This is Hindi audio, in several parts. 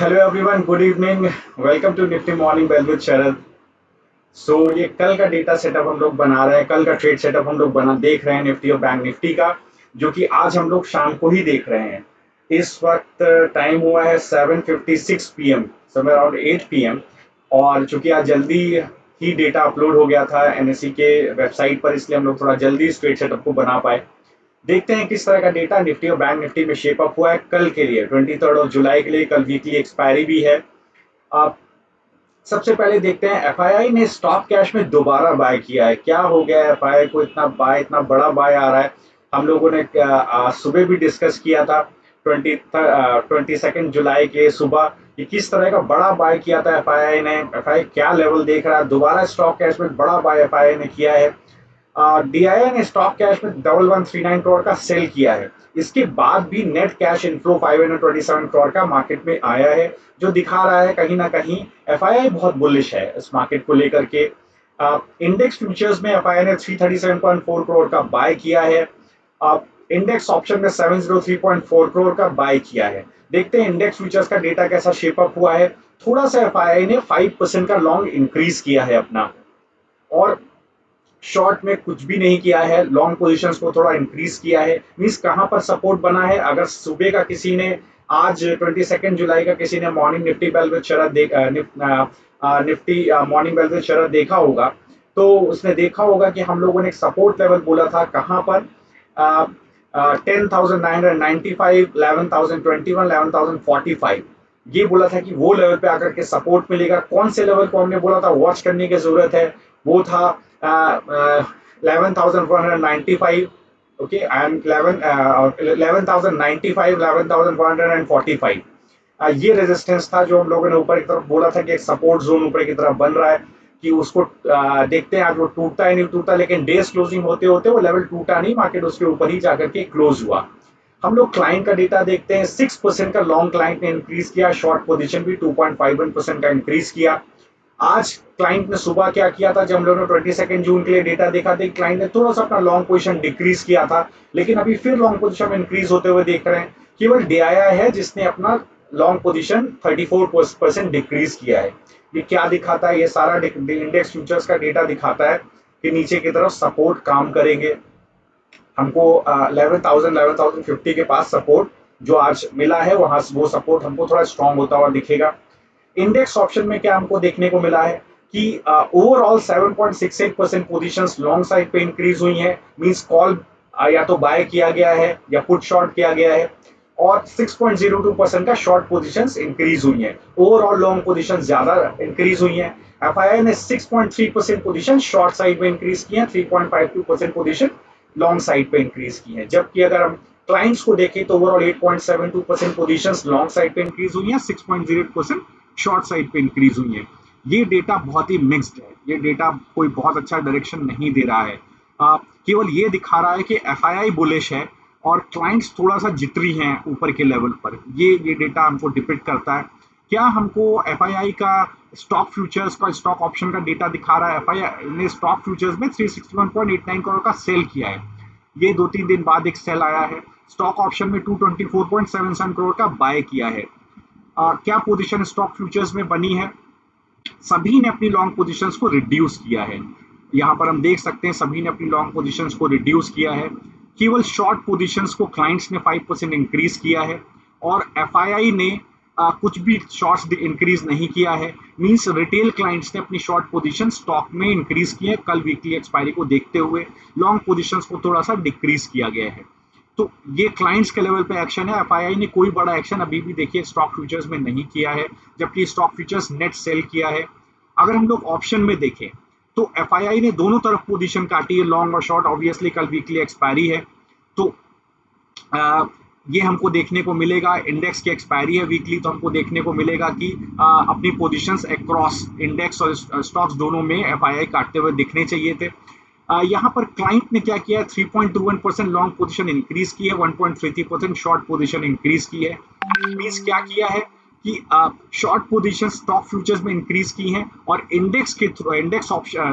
Hello everyone, good evening. Welcome to Nifty morning bell with Sharad. ये कल का डेटा सेटअप हम लोग बना रहे हैं, कल का ट्रेड सेटअप हम लोग बना देख रहे हैं निफ्टी और बैंक निफ्टी का, जो कि आज हम लोग शाम को ही देख रहे हैं। इस वक्त टाइम हुआ है 7:56 पीएम, समय अराउंड 8 पीएम। और चूंकि आज जल्दी ही डेटा अपलोड हो गया था एनएससी के वेबसाइट पर, इसलिए हम लोग थोड़ा जल्दी इस ट्रेड सेटअप को बना पाए। देखते हैं किस तरह का डेटा निफ्टी और बैंक निफ्टी में शेप अप हुआ है कल के लिए, 23 जुलाई के लिए। कल वीकली एक्सपायरी भी है। आप सबसे पहले देखते हैं एफआईआई ने स्टॉप कैश में दोबारा बाय किया है। क्या हो गया है एफआईआई को, इतना बड़ा बाय आ रहा है। हम लोगों ने सुबह भी डिस्कस किया था, 22 जुलाई के सुबह, कि किस तरह का बड़ा बाय किया था एफआईआई ने। एफआईआई क्या लेवल देख रहा है, दोबारा स्टॉक कैश में बड़ा बाय एफआईआई ने किया है। डीआईआई ने स्टॉक कैश में 1139 करोड़ का सेल किया है। इसके बाद भी नेट कैश इनफ्लो 527 करोड़ का मार्केट में आया है, जो दिखा रहा है कहीं ना कहीं एफआईआई बहुत बुलिश है इस मार्केट को लेकर के। इंडेक्स फ्यूचर्स में एफआईआई ने 337.4 करोड़ का बाय किया है। इंडेक्स ऑप्शन में 703.4 करोड़ का बाय किया है। देखते हैं इंडेक्स फ्यूचर्स का डेटा कैसा शेप अप हुआ है। थोड़ा सा एफआईआई ने 5% का लॉन्ग इंक्रीज किया है अपना, और शॉर्ट में कुछ भी नहीं किया है। लॉन्ग पोजीशंस को थोड़ा इंक्रीज किया है। मींस कहां पर सपोर्ट बना है, अगर सुबह का किसी ने, आज 22 जुलाई का किसी ने morning Nifty bell with Sharad Nifty morning bell with Sharad देखा होगा, तो उसने देखा होगा कि हम लोगों ने एक सपोर्ट लेवल बोला था कहां पर, 10,995, 11,021, 11,045। ये बोला था कि वो लेवल पे आकर के सपोर्ट मिलेगा। कौन से लेवल को हमने बोला था वॉच करने की जरूरत है, वो था 11,495। Okay, and 11,095, 11,145। ये रेजिस्टेंस था जो हम लोगों ने ऊपर की तरफ बोला था कि एक सपोर्ट जोन ऊपर की तरफ बन रहा है, कि उसको देखते हैं आज वो टूटता है नहीं टूटता। लेकिन डेज क्लोजिंग होते होते वो लेवल टूटा नहीं, मार्केट उसके ऊपर ही जाकर के क्लोज हुआ। हम लोग क्लाइंट का डेटा देखते हैं। 6% का लॉन्ग क्लाइंट ने इंक्रीज किया, शॉर्ट पोजीशन भी 2.51% का इंक्रीज किया। आज क्लाइंट ने सुबह क्या किया था, जब हम लोगों ने 22 जून के लिए डेटा देखा था, क्लाइंट ने थोड़ा सा अपना लॉन्ग पोजीशन डिक्रीज किया था, लेकिन अभी फिर लॉन्ग पोजीशन में इंक्रीज होते हुए देख रहे हैं। केवल डीआईआई है जिसने अपना लॉन्ग पोजीशन 34% डिक्रीज किया है। ये क्या दिखाता है, ये सारा इंडेक्स फ्यूचर्स का डेटा दिखाता है कि नीचे की तरफ सपोर्ट काम करेंगे। हमको 11,000 11,050 के पास सपोर्ट जो आज मिला है, वहां वो सपोर्ट हमको थोड़ा स्ट्रांग होता हुआ दिखेगा। इंडेक्स ऑप्शन में क्या हमको देखने को मिला है कि ओवरऑल 7.68% पोजीशंस लॉन्ग साइड पे इंक्रीज हुई हैं। मींस कॉल या तो बाय किया गया है या पुट शॉर्ट किया गया है, और 6.02% का शॉर्ट पोजीशंस इंक्रीज हुई हैं। ओवरऑल लॉन्ग पोजीशंस ज्यादा इंक्रीज हुई हैं। एफआईआई ने 6.3% पोजीशन शॉर्ट साइड में इंक्रीज की है, 3.52% पोजीशन लॉन्ग साइड पे इंक्रीज की है। जबकि अगर हम क्लाइंट्स को देखें तो ओवरऑल 8.72% पोजीशंस लॉन्ग साइड पे इंक्रीज हुई हैं, 6.08% शॉर्ट साइड पे इंक्रीज हुई है। ये डेटा बहुत ही मिक्स्ड है, ये डेटा कोई बहुत अच्छा डायरेक्शन नहीं दे रहा है। केवल ये दिखा रहा है कि एफआईआई बुलिश है और क्लाइंट्स थोड़ा सा जिटरी हैं ऊपर के लेवल पर। ये डेटा हमको डिपिक्ट करता है। क्या हमको एफआईआई का स्टॉक फ्यूचर्स का स्टॉक ऑप्शन का डेटा दिखा रहा है। एफआईआई ने स्टॉक फ्यूचर्स में 361.89 करोड़ का सेल किया है। ये 2-3 दिन बाद एक सेल आया है। स्टॉक ऑप्शन में 224.77 करोड़ का बाय किया है। क्या पोजीशन स्टॉक फ्यूचर्स में बनी है, सभी ने अपनी लॉन्ग पोजीशंस को रिड्यूस किया है। यहाँ पर हम देख सकते हैं सभी ने अपनी लॉन्ग पोजीशंस को रिड्यूस किया है। केवल शॉर्ट पोजीशंस को क्लाइंट्स ने 5% इंक्रीज किया है, और एफआईआई ने कुछ भी शॉर्ट्स इंक्रीज नहीं किया है। मींस रिटेल क्लाइंट्स ने अपनी शॉर्ट पोजीशन स्टॉक में इंक्रीज की है। कल वीकली एक्सपायरी को देखते हुए लॉन्ग पोजीशंस को थोड़ा सा डिक्रीज किया गया है। तो ये क्लाइंट्स के लेवल पे एक्शन है। एफआईआई ने कोई बड़ा एक्शन अभी भी देखिए स्टॉक फ्यूचर्स में नहीं किया है, जबकि स्टॉक फ्यूचर्स नेट सेल किया है। अगर हम लोग ऑप्शन में देखें तो एफआईआई ने दोनों तरफ पोजीशन काटी है, लॉन्ग और शॉर्ट। ऑब्वियसली कल वीकली एक्सपायरी है, तो आ, ये हमको देखने को मिलेगा। इंडेक्स की एक्सपायरी है वीकली, तो हमको देखने को मिलेगा कि अपनी पोजीशंस अक्रॉस इंडेक्स और स्टॉक्स दोनों में एफआईआई काटते हुए दिखने चाहिए थे। यहाँ पर क्लाइंट ने क्या किया है, 3.21% लॉन्ग पोजीशन इंक्रीज की है, 1.33% शॉर्ट पोजीशन इंक्रीज की है। मींस क्या किया है कि शॉर्ट पोजीशन स्टॉक फ्यूचर्स में इंक्रीज की हैं, और इंडेक्स के थ्रू इंडेक्स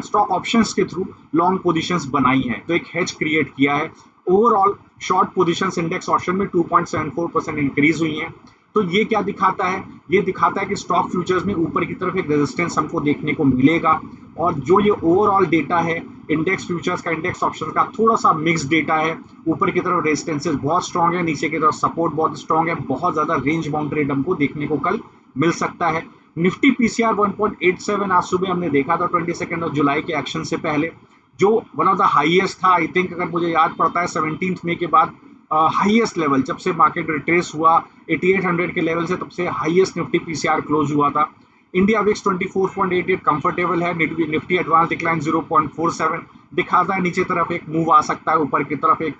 स्टॉक ऑप्शंस के थ्रू लॉन्ग पोजीशंस बनाई हैं, तो एक हेज क्रिएट किया है। Overall short positions index option में 2.74% इंक्रीज हुई हैं। तो ये क्या दिखाता है, ये दिखाता है कि स्टॉक फ्यूचर्स में ऊपर की तरफ एक रेजिस्टेंस हमको देखने को मिलेगा। और जो ये ओवरऑल डेटा है इंडेक्स फ्यूचर्स का, इंडेक्स ऑप्शन का, थोड़ा सा मिक्स डेटा है। ऊपर की तरफ रेजिस्टेंसेस बहुत स्ट्रांग है, नीचे की तरफ सपोर्ट बहुत स्ट्रांग है, बहुत ज्यादा रेंज बाउंड ट्रेड हमको देखने को कल मिल सकता है। निफ्टी पीसीआर 1.87 आज सुबह हमने देखा था 22 जुलाई के एक्शन से पहले, जो वन ऑफ द हाईएस्ट था। आई थिंक अगर मुझे याद पड़ता है 17 मई के बाद हाईएस्ट लेवल, जब से मार्केट रिट्रेस हुआ 8800 के लेवल से, तब से हाईएस्ट निफ्टी पीसीआर क्लोज हुआ था। इंडिया विक्स 24.88 कंफर्टेबल है। निफ्टी एडवांस डिक्लाइन 0.47 दिखाता है, नीचे तरफ एक मूव आ सकता है, ऊपर की तरफ एक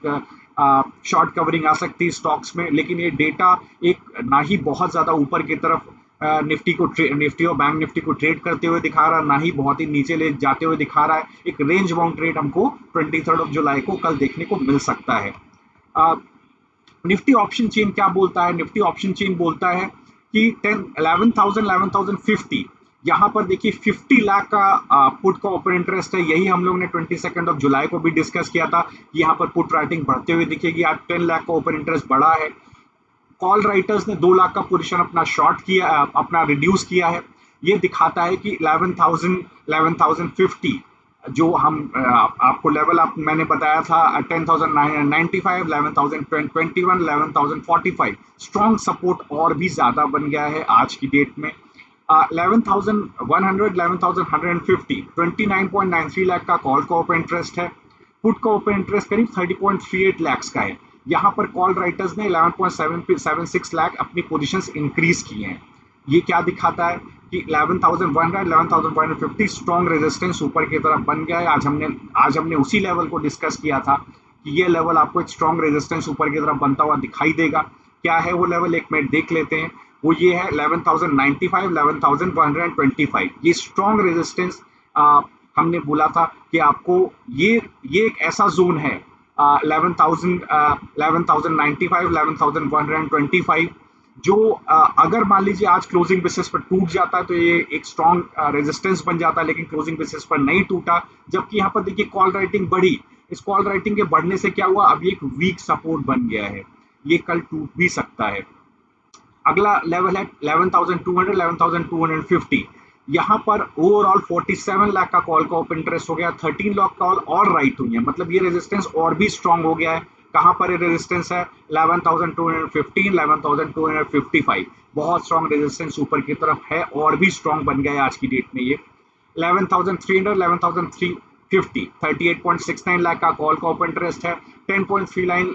शॉर्ट कवरिंग आ सकती है स्टॉक्स में। लेकिन ये डेटा एक ना ही बहुत ज्यादा ऊपर की तरफ निफ्टी और बैंक निफ्टी को ट्रेड करते हुए दिखा रहा है, ना ही बहुत ही नीचे ले जाते हुए दिखा रहा है। एक रेंज बाउंड ट्रेड हमको 23 जुलाई को कल देखने को मिल सकता है। निफ्टी ऑप्शन चेन क्या बोलता है, निफ्टी ऑप्शन चेन बोलता है कि 11,050 यहाँ पर देखिए 50 लाख का पुट का ओपन इंटरेस्ट है। यही हम लोग ने 22 जुलाई को भी डिस्कस किया था। यहाँ पर पुट राइटिंग बढ़ते हुए दिखेगी। आज 10 लाख का ओपन इंटरेस्ट बढ़ा है। कॉल राइटर्स ने 2 लाख का पोजीशन अपना शॉर्ट किया, अपना रिड्यूस किया है। ये दिखाता है कि 11,050 जो हम आपको लेवल मैंने बताया था 10,095, 11,021, 11,045 स्ट्रॉन्ग सपोर्ट और भी ज्यादा बन गया है आज की डेट में। 11,100, 11,150 29.93 लाख का कॉल का ओपन इंटरेस्ट है। पुट का ओपन इंटरेस्ट करीब 30.38 लाख का है। यहाँ पर कॉल राइटर्स ने 11.76 लाख अपनी पोजीशंस इंक्रीज की हैं। ये क्या दिखाता है कि 11,100, 11,150 स्ट्रॉन्ग रेजिस्टेंस ऊपर की तरफ बन गया है। आज हमने उसी लेवल को डिस्कस किया था कि ये लेवल आपको एक स्ट्रॉन्ग रेजिस्टेंस ऊपर की तरफ बनता हुआ दिखाई देगा। क्या है वो लेवल, एक मिनट देख लेते हैं। वो ये है 11,095, 11,125। ये स्ट्रॉन्ग रेजिस्टेंस हमने बोला था कि आपको ये एक ऐसा जोन है 11,095, 11,125 जो अगर मान लीजिए आज क्लोजिंग बेसिस पर टूट जाता है तो ये एक स्ट्रॉन्ग रेजिस्टेंस बन जाता है। लेकिन क्लोजिंग बेसिस पर नहीं टूटा, जबकि यहाँ पर देखिए कॉल राइटिंग बढ़ी। इस कॉल राइटिंग के बढ़ने से क्या हुआ, अभी एक वीक सपोर्ट बन गया है, ये कल टूट भी सकता है। अगला लेवल है 11,200, 11,250। यहाँ पर ओवरऑल 47 लाख का कॉल का ओपन इंटरेस्ट हो गया, 13 लाख कॉल और राइट हुई है, मतलब ये रेजिस्टेंस और भी स्ट्रांग हो गया है। कहाँ पर ये रेजिस्टेंस है, 11,215, 11,255 बहुत स्ट्रांग रेजिस्टेंस ऊपर की तरफ है और भी स्ट्रांग बन गया है आज की डेट में। ये 11,300, 11,350 38.69 लाख का कॉल का ओपन इंटरेस्ट है। 10.39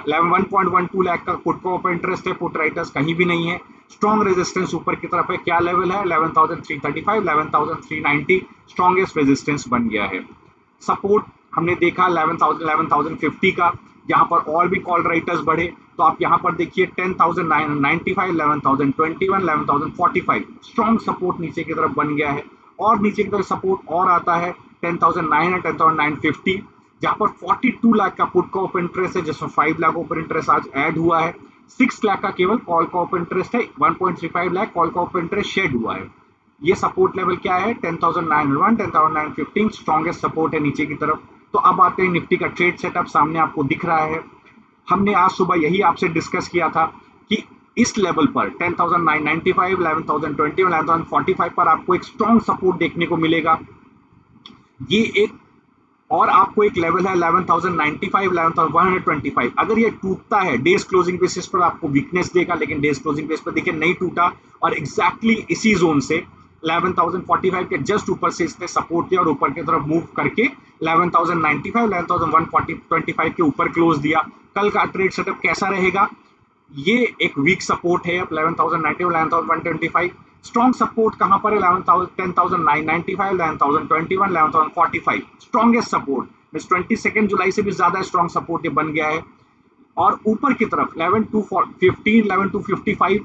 1.12 लाख का पुट का ओपन इंटरेस्ट है। पुट राइटर्स कहीं भी नहीं है, स्ट्रॉन्ग रेजिस्टेंस ऊपर की तरफ है। क्या लेवल है, 11,335, 11,390 स्ट्रॉन्गेस्ट रेजिस्टेंस बन गया है। सपोर्ट हमने देखा 11,050 का। यहाँ पर और भी कॉल राइटर्स बढ़े तो आप यहाँ पर देखिए 10,995, 11,021, 11,045 स्ट्रॉन्ग सपोर्ट नीचे की तरफ बन गया है। और नीचे की तरफ सपोर्ट और आता है 10,900, 10,950 जहाँ पर 42 लाख का पुट का ओपन इंटरेस्ट है, जिसमें 5 लाख ओपन इंटरेस्ट आज ऐड हुआ है। 6 लाख का केवल कॉल का ओपन इंटरेस्ट है, 1.35 लाख कॉल का ओपन इंटरेस्ट शेड हुआ है। ये सपोर्ट लेवल क्या है, 10,901, 10,915 स्ट्रॉन्गेस्ट सपोर्ट है नीचे की तरफ। तो अब आते हैं निफ्टी का ट्रेड सेटअप, सामने आपको दिख रहा है। हमने आज सुबह यही आपसे डिस्कस किया था कि इस लेवल पर 10,995, 11,020, 11,045 पर आपको एक स्ट्रॉन्ग सपोर्ट देखने को मिलेगा। ये एक और आपको एक लेवल है 11,095, 11,125। अगर ये टूटता है डेज क्लोजिंग बेसिस पर आपको वीकनेस देगा, लेकिन डेज क्लोजिंग बेसिस पर देखिए नहीं टूटा और एग्जैक्टली इसी जोन से 11,045 के जस्ट ऊपर से इसने सपोर्ट दिया और ऊपर की तरफ मूव करके 11,095, 11,125 के ऊपर क्लोज दिया। कल का ट्रेड सेटअप कैसा रहेगा, ये एक वीक सपोर्ट है 11,090, 11,125। स्ट्रॉन्ग सपोर्ट कहां पर है, 10,995, 11,021, 11,045 स्ट्रॉन्गेस्ट सपोर्ट। 22 जुलाई से भी ज्यादा स्ट्रॉन्ग सपोर्ट ये बन गया है। और ऊपर की तरफ 11,215, 11,255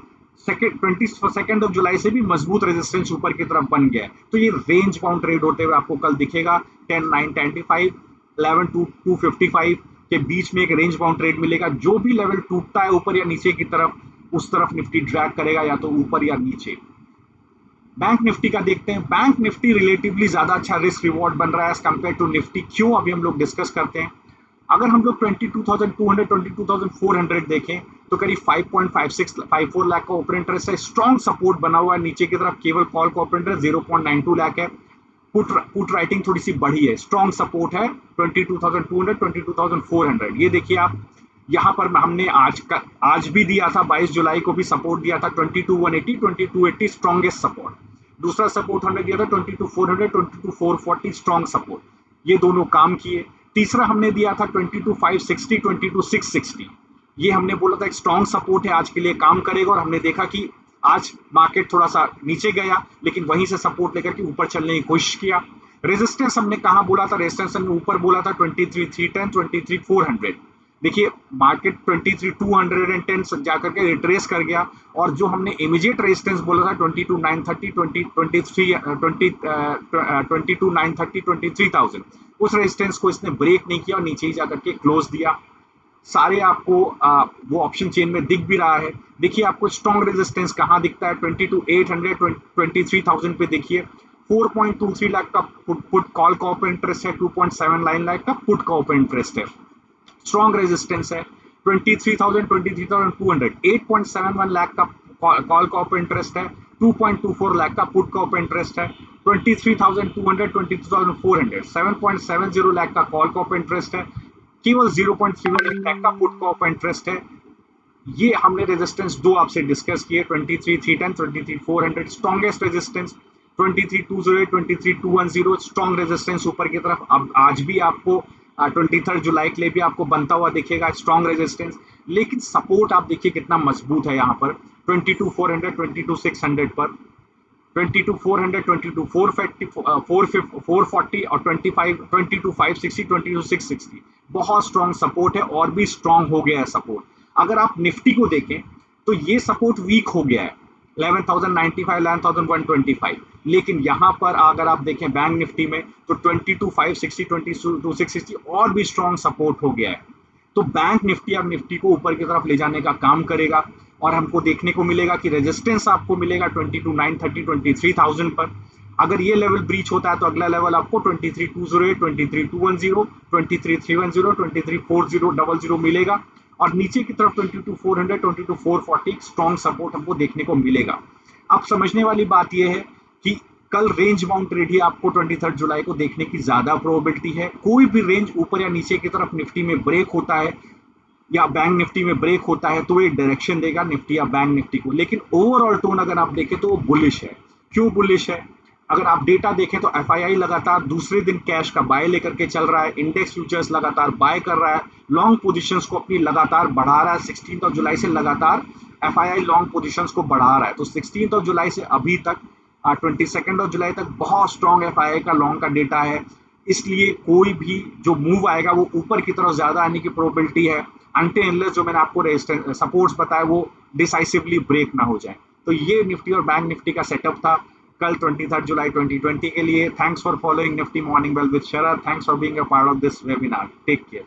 22 जुलाई से भी मजबूत रेजिस्टेंस ऊपर की तरफ बन गया है। तो ये रेंज बाउंड ट्रेड होते हुए आपको कल दिखेगा। 10,995, 11,255 के बीच में एक रेंज बाउंड ट्रेड मिलेगा। जो भी लेवल टूटता है ऊपर या नीचे की तरफ, उस तरफ निफ्टी ड्रैग करेगा, या तो ऊपर या नीचे। बैंक निफ्टी का देखते हैं। बैंक निफ्टी रिलेटिवली ज्यादा अच्छा रिस्क रिवॉर्ड बन रहा है एज कंपेयर टू निफ्टी। क्यों, अभी हम लोग डिस्कस करते हैं। अगर हम लोग 22,200 22,400 देखें तो करीब 5.5654 लाख का ओपन इंटरेस्ट है, स्ट्रॉन्ग सपोर्ट बना हुआ है नीचे की तरफ, केवल कॉल का ओपन इंटरेस्ट 0.92 लाख है, पुट राइटिंग थोड़ी सी बढ़ी है, स्ट्रॉन्ग सपोर्ट है 22,200 22,400। ये देखिए आप, यहाँ पर हमने आज भी दिया था, 22 जुलाई को भी सपोर्ट दिया था 22,180 22,80 स्ट्रॉन्गेस्ट सपोर्ट। दूसरा सपोर्ट हमने दिया था 22,400 22,440 स्ट्रॉन्ग सपोर्ट, ये दोनों काम किए। तीसरा हमने दिया था 22,560 22,660, ये हमने बोला था एक स्ट्रॉन्ग सपोर्ट है, आज के लिए काम करेगा, और हमने देखा कि आज मार्केट थोड़ा सा नीचे गया लेकिन वहीं से सपोर्ट लेकर के ऊपर चलने की कोशिश किया। रेजिस्टेंस हमने कहाँ बोला था, रेजिस्टेंस हमने ऊपर बोला था 23,310 23,400। देखिए मार्केट 23,210 जाकर के रिट्रेस कर गया, और जो हमने इमीडिएट रेजिस्टेंस बोला था 22,930 22,930 23,000, उस रेजिस्टेंस को इसने ब्रेक नहीं किया और नीचे ही जाकर के क्लोज दिया। सारे आपको वो ऑप्शन चेन में दिख भी रहा है। देखिए आपको स्ट्रॉन्ग रेजिस्टेंस कहाँ दिखता है, 22,800 23,000 पे देखिए 4.23 लाख का पुट कॉल का ओपन इंटरेस्ट है, 2.79 लाख का पुट का ओपन इंटरेस्ट है। स्ट्रॉन्ग रेजिस्टेंस है 23,000 23,200, 8.71 लाख का कॉल का ओपन इंटरेस्ट है, 2.24 लाख का पुट का ओपन इंटरेस्ट है। 23,200 22,400, 7.70 लाख का कॉल का ओपन इंटरेस्ट है, केवल 0.31 लाख का पुट का ओपन इंटरेस्ट है। ये हमने रेजिस्टेंस दो आपसे डिस्कस किए, 23,310 23,400 स्ट्रॉन्गेस्ट रेजिस्टेंस, 23,208 23,210 स्ट्रॉन्ग रेजिस्टेंस ऊपर की तरफ। अब आज भी आपको 23 जुलाई के लिए भी आपको बनता हुआ दिखेगा स्ट्रॉन्ग रेजिस्टेंस, लेकिन सपोर्ट आप देखिए कितना मजबूत है यहाँ पर 22,400 22,600 पर, 22,400 22,440 440 और 22,560 22,660 बहुत स्ट्रॉन्ग सपोर्ट है, और भी स्ट्रॉन्ग हो गया है सपोर्ट। अगर आप निफ्टी को देखें तो ये सपोर्ट वीक हो गया है 11,095 11,125, लेकिन यहाँ पर अगर आप देखें बैंक निफ्टी में तो 22,560 22,660 और भी स्ट्रॉन्ग सपोर्ट हो गया है। तो बैंक निफ्टी अब निफ्टी को ऊपर की तरफ ले जाने का काम करेगा, और हमको देखने को मिलेगा कि रेजिस्टेंस आपको मिलेगा 22,930 23,000 पर। अगर ये लेवल ब्रीच होता है तो अगला लेवल आपको 23,208 23,210 23,310 23,400 मिलेगा, और नीचे की तरफ 22,400 22,440 स्ट्रॉन्ग सपोर्ट हमको देखने को मिलेगा। अब समझने वाली बात यह है कि कल रेंज बाउंड ट्रेड ही आपको 23 जुलाई को देखने की ज्यादा प्रोबेबिलिटी है। कोई भी रेंज ऊपर या नीचे की तरफ निफ्टी में ब्रेक होता है या बैंक निफ्टी में ब्रेक होता है तो ये डायरेक्शन देगा निफ्टी या बैंक निफ्टी को, लेकिन ओवरऑल टोन अगर आप देखें तो वो बुलिश है। क्यों बुलिश है? अगर आप डेटा देखें तो एफआईआई लगातार दूसरे दिन कैश का बाय लेकर के चल रहा है, इंडेक्स फ्यूचर्स लगातार बाय कर रहा है, लॉन्ग पोजीशंस को अपनी लगातार बढ़ा रहा है। 16 जुलाई से लगातार एफआईआई लॉन्ग पोजीशंस को बढ़ा रहा है, तो 16 जुलाई से अभी तक 22 जुलाई तक बहुत स्ट्रॉन्ग एफआईआई का लॉन्ग का डेटा है, इसलिए कोई भी जो मूव आएगा वो ऊपर की तरफ ज्यादा आने की प्रोबेबिलिटी है, अनटिल अनलेस जो मैंने आपको सपोर्ट्स बताया वो डिसाइसिवली ब्रेक ना हो जाए। तो ये निफ्टी और बैंक निफ्टी का सेटअप था कल 23 जुलाई 2020 के लिए। Thanks for following Nifty morning bell with Sharad, thanks for being a part of this webinar, take care.